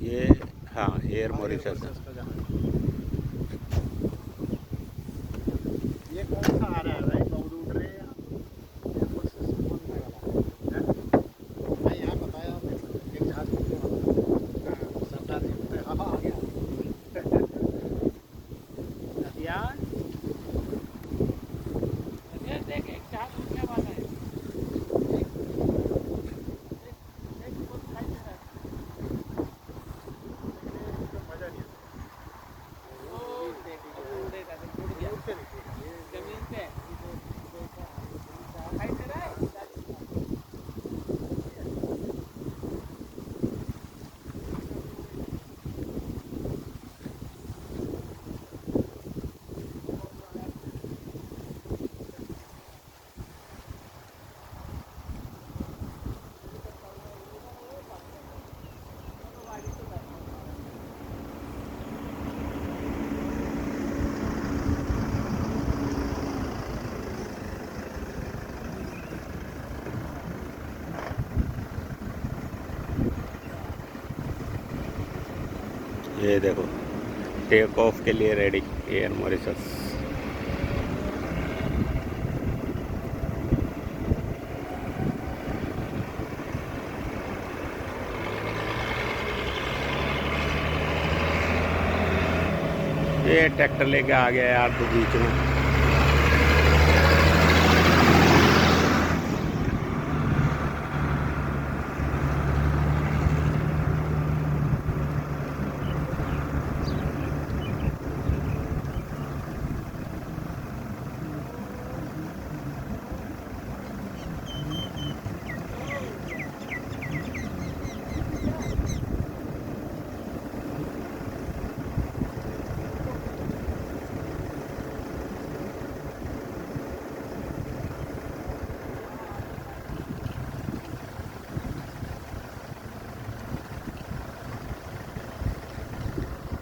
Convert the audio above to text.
ये हाँ air Mauritius है। ये कौन सा आ रहा है भाई, बहुत उड़ रहे हैं भाई। यहाँ बताया आपने एक जहाज सरदार जी बताया, हाँ आ गया हथियार। देख एक जहाज उड़ने वाला है, एक को दिखाई दे रहा है, लेकिन मजा नहीं आता। वो उड़ेगा तो उड़ गया, जमीन पे दिखाई दे रहा है। ये देखो टेक ऑफ के लिए रेडी एयर मॉरिशस। ये ट्रैक्टर लेके आ गया यार तो बीच में।